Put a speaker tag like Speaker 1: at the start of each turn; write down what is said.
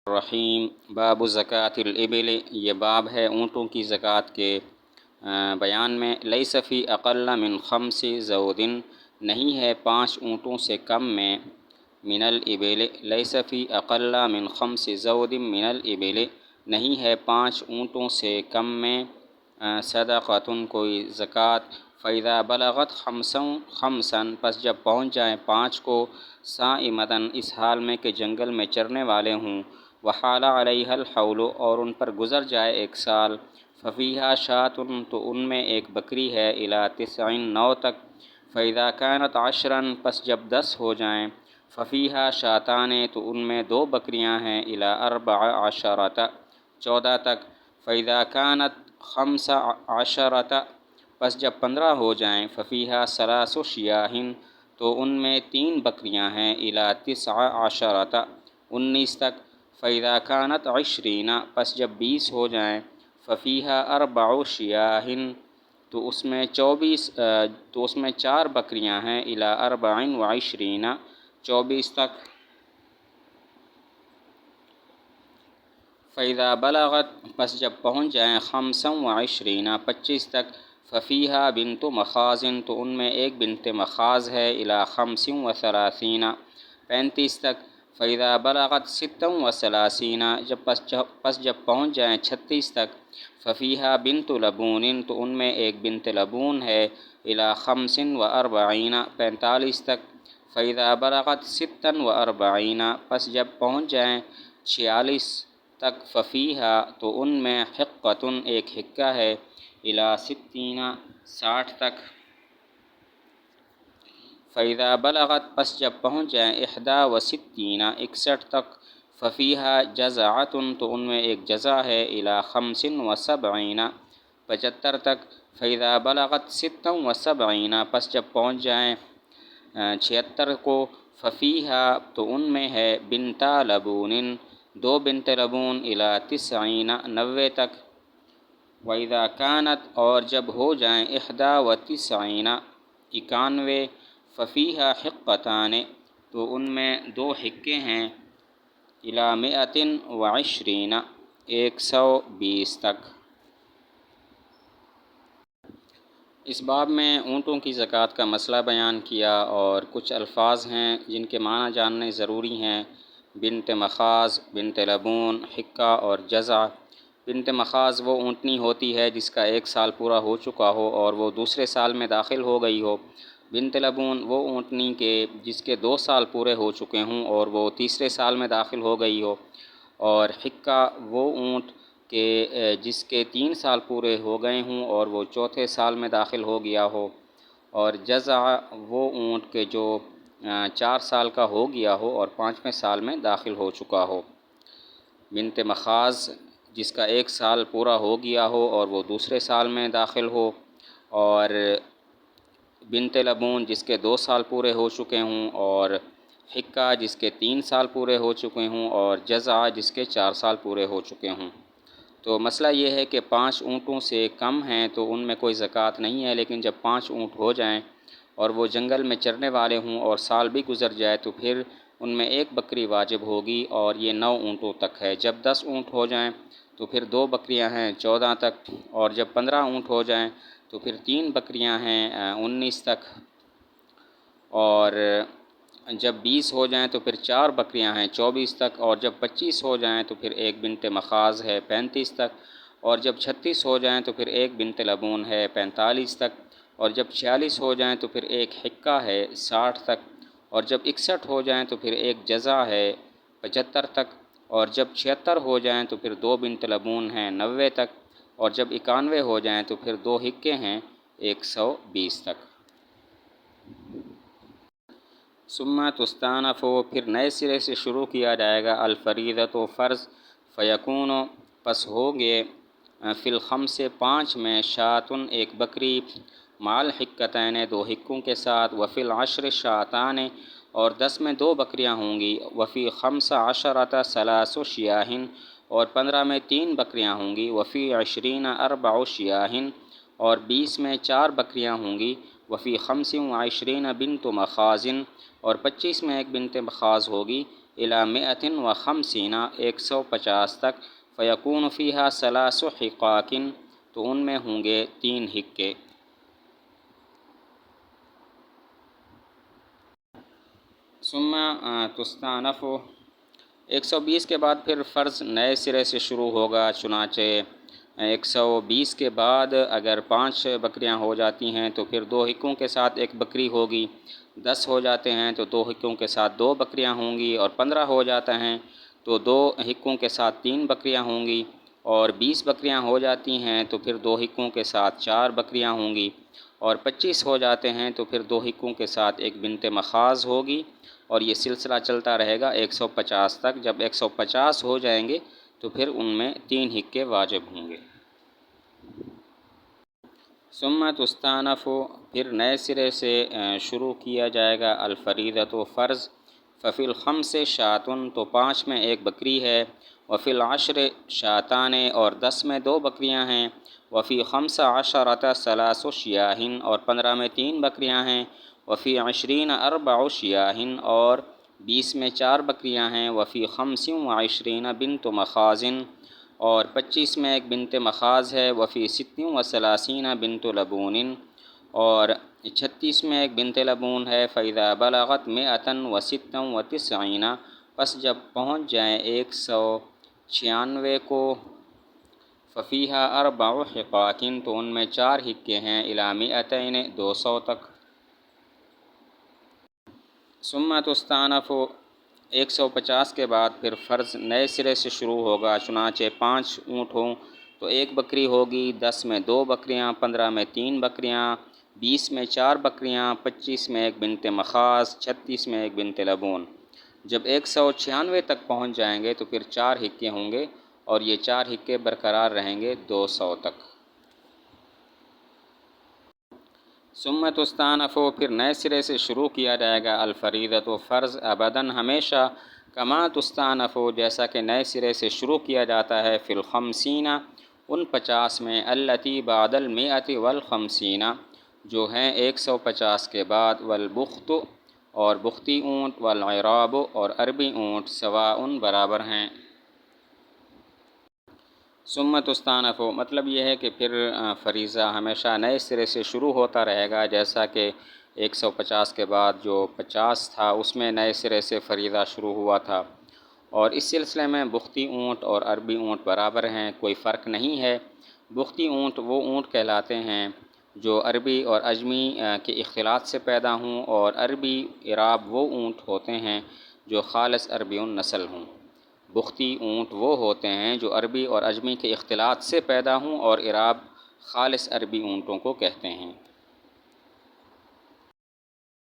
Speaker 1: الرحیم باب زکوٰۃ الابل، یہ باب ہے اونٹوں کی زکوٰۃ کے بیان میں۔ لیس فی اقل من خمس ذود، نہیں ہے 5 اونٹوں سے کم میں، من الابل، لیس فی اقل من خمس ذود من الابل، نہیں ہے 5 اونٹوں سے کم میں صدقۃ کوئی زکوٰۃ۔ فاذا بلغت خمسا، پس جب پہنچ جائیں 5 کو، صائمۃ، اس حال میں کہ جنگل میں چرنے والے ہوں، وحال علیہ الحول، اور ان پر گزر جائے 1 سال، ففیہا شاۃ، تو ان میں ایک بکری ہے، الی 9 9 تک، فاذا کانت 10، پس جب 10 ہو جائیں، ففیہا شاتان، تو ان میں 2 بکریاں ہیں، الی 14 14 تک، فاذا کانت 15، پس جب 15 ہو جائیں، ففیہا 3 شیاہ، تو ان میں 3 بکریاں ہیں، الی 19 19 تک، فاذا کانت 20، پس جب 20 ہو جائیں، ففیہا 4 شیاہ، تو اس میں 4 بکریاں ہیں، الی 24 24 تک، فاذا بلغت، پس جب پہنچ جائیں 25 25 تک، ففیہا بنت مخاض، تو ان میں ایک بنت مخاض ہے، الی 35 35 تک، فاذا بلغت 36، پس جب پہنچ جائیں 36 تک، ففیہا بنت لبون، تو ان میں ایک بنت لبون ہے، الی 45 45 تک، فاذا بلغت 46، پس جب پہنچ جائیں 46 تک، ففیہا، تو ان میں حقۃ، ایک حقہ ہے، الی 60 تک، فاذا بلغت، پس جب پہنچ جائیں 61 61 تک، ففیہا جزعۃ، تو ان میں ایک جزع ہے، الی 75 75 تک، فاذا بلغت 76، پس جب پہنچ جائیں 76 کو، ففیہا، تو ان میں ہے بنتا لبون 2 بنت لبون، الی 90 تک، وَإِذَا كَانَتْ، اور جب ہو جائیں 91 ففیہا حقتان، تو ان میں 2 حقے ہیں، الی 120 120 تک۔ اس باب میں اونٹوں کی زکوٰۃ کا مسئلہ بیان کیا، اور کچھ الفاظ ہیں جن کے معنی جاننے ضروری ہیں۔ بنت مخاض، بنت لبون، حقہ اور جزع۔ بنت مخاض وہ اونٹنی ہوتی ہے جس کا 1 سال پورا ہو چکا ہو اور وہ دوسرے سال میں داخل ہو گئی ہو۔ بنت لبون وہ اونٹنی کے جس کے 2 سال پورے ہو چکے ہوں اور وہ تیسرے سال میں داخل ہو گئی ہو، اور حقہ وہ اونٹ کہ جس کے 3 سال پورے ہو گئے ہوں اور وہ چوتھے سال میں داخل ہو گیا ہو، اور جزع وہ اونٹ کہ جو 4 سال کا ہو گیا ہو اور 5ویں سال میں داخل ہو چکا ہو۔ بنت مخاض جس کا 1 سال پورا ہو گیا ہو اور وہ دوسرے سال میں داخل ہو، اور بنت لبون جس کے 2 سال پورے ہو چکے ہوں، اور حقہ جس کے 3 سال پورے ہو چکے ہوں، اور جزع جس کے 4 سال پورے ہو چکے ہوں۔ تو مسئلہ یہ ہے کہ 5 اونٹوں سے کم ہیں تو ان میں کوئی زکوٰۃ نہیں ہے، لیکن جب 5 اونٹ ہو جائیں اور وہ جنگل میں چرنے والے ہوں اور سال بھی گزر جائے تو پھر ان میں ایک بکری واجب ہوگی، اور یہ 9 اونٹوں تک ہے۔ جب 10 اونٹ ہو جائیں تو پھر 2 بکریاں ہیں 14 تک، اور جب 15 اونٹ ہو جائیں تو پھر 3 بکریاں ہیں 19 تک، اور جب 20 ہو جائیں تو پھر 4 بکریاں ہیں 24 تک، اور جب 25 ہو جائیں تو پھر ایک بنت مخاض ہے 35 تک، اور جب 36 ہو جائیں تو پھر ایک بنت لبون ہے 45 تک، اور جب 46 ہو جائیں تو پھر ایک حقہ ہے 60 تک، اور جب 61 ہو جائیں تو پھر ایک جزع ہے 75 تک، اور جب 76 ہو جائیں تو پھر 2 بنت لبون ہیں 90 تک، اور جب 91 ہو جائیں تو پھر 2 حقے ہیں 120 تک۔ ثم تستانف، پھر نئے سرے سے شروع کیا جائے گا، الفریضۃ، فرض، فیکون، پس ہوگے، فی الخمس 5 میں، شاۃ، ایک بکری، مع الحقتین، 2 حقوں کے ساتھ، وفی العشر شاتان، اور 10 میں 2 بکریاں ہوں گی، وفی 15 3 شیاہ، اور 15 میں 3 بکریاں ہوں گی، وفی 20 4 شیاہ، اور 20 میں 4 بکریاں ہوں گی، وفی 25 بنت مخاض، اور 25 میں ایک بنت مخاض ہوگی، الی مئۃ و خمسین 150 تک، فیکون فیہا ثلاث حقاق تو ان میں ہوں گے 3 حقے۔ ثم تستانف 120 کے بعد پھر فرض نئے سرے سے شروع ہوگا، چنانچہ 120 کے بعد اگر 5 بکریاں ہو جاتی ہیں تو پھر 2 حقوں کے ساتھ 1 بکری ہوگی، 10 ہو جاتے ہیں تو 2 حقوں کے ساتھ 2 بکریاں ہوں گی، اور 15 ہو جاتے ہیں تو 2 حقوں کے ساتھ 3 بکریاں ہوں گی، اور 20 بکریاں ہو جاتی ہیں تو پھر 2 حقوں کے ساتھ 4 بکریاں ہوں گی، اور 25 ہو جاتے ہیں تو پھر 2 حقوں کے ساتھ 1 بنت مخاض ہوگی، اور یہ سلسلہ چلتا رہے گا 150 تک۔ جب 150 ہو جائیں گے تو پھر ان میں 3 حقے واجب ہوں گے۔ ثم تستانف پھر نئے سرے سے شروع کیا جائے گا الفریضۃ فرض، ففی الخمس شاۃ تو 5 میں 1 بکری ہے، وفی العشر شاتان اور 10 میں 2 بکریاں ہیں، وفی 15 ثلاث شیاہ اور 15 میں 3 بکریاں ہیں، وفی 20 4 شیاہ اور 20 میں 4 بکریاں ہیں، وفی 25 بنت مخاض اور 25 میں 1 بنت مخاض ہے، وفی 36 بنت لبون اور 36 میں 1 بنت لبون ہے، فَإِذَا بَلَغَتْ 196 پس جب پہنچ جائیں 196 کو، ففیہا 4 حقاق تو ان میں 4 حقے ہیں، الی 200 200 تک۔ ثم تستانف 150 کے بعد پھر فرض نئے سرے سے شروع ہوگا، چنانچہ 5 اونٹ ہوں تو 1 بکری ہوگی، 10 میں 2 بکریاں، 15 میں 3 بکریاں، 20 میں 4 بکریاں، 25 میں 1 بنت مخاض، 36 میں 1 بنت لبون۔ جب 196 تک پہنچ جائیں گے تو پھر 4 حقے ہوں گے، اور یہ 4 حقے برقرار رہیں گے 200 تک۔ ثم تستانف پھر نئے سرے سے شروع کیا جائے گا الفریضۃ فرض ابداً ہمیشہ، کما تستانف جیسا کہ نئے سرے سے شروع کیا جاتا ہے، فی الخمسین ان 50 میں، التی بعد المئۃ والخمسین جو ہیں 150 کے بعد، والبخت اور بختی اونٹ، والعراب اور عربی اونٹ، سواء برابر ہیں۔ ثم تستانف مطلب یہ ہے کہ پھر فریضہ ہمیشہ نئے سرے سے شروع ہوتا رہے گا، جیسا کہ 150 کے بعد جو 50 تھا اس میں نئے سرے سے فریضہ شروع ہوا تھا، اور اس سلسلے میں بختی اونٹ اور عربی اونٹ برابر ہیں، کوئی فرق نہیں ہے۔ بختی اونٹ وہ اونٹ کہلاتے ہیں جو عربی اور عجمی کے اختلاط سے پیدا ہوں، اور عربی عراب وہ اونٹ ہوتے ہیں جو خالص عربی نسل ہوں۔ بختی اونٹ وہ ہوتے ہیں جو عربی اور عجمی کے اختلاط سے پیدا ہوں، اور عراب خالص عربی اونٹوں کو کہتے ہیں۔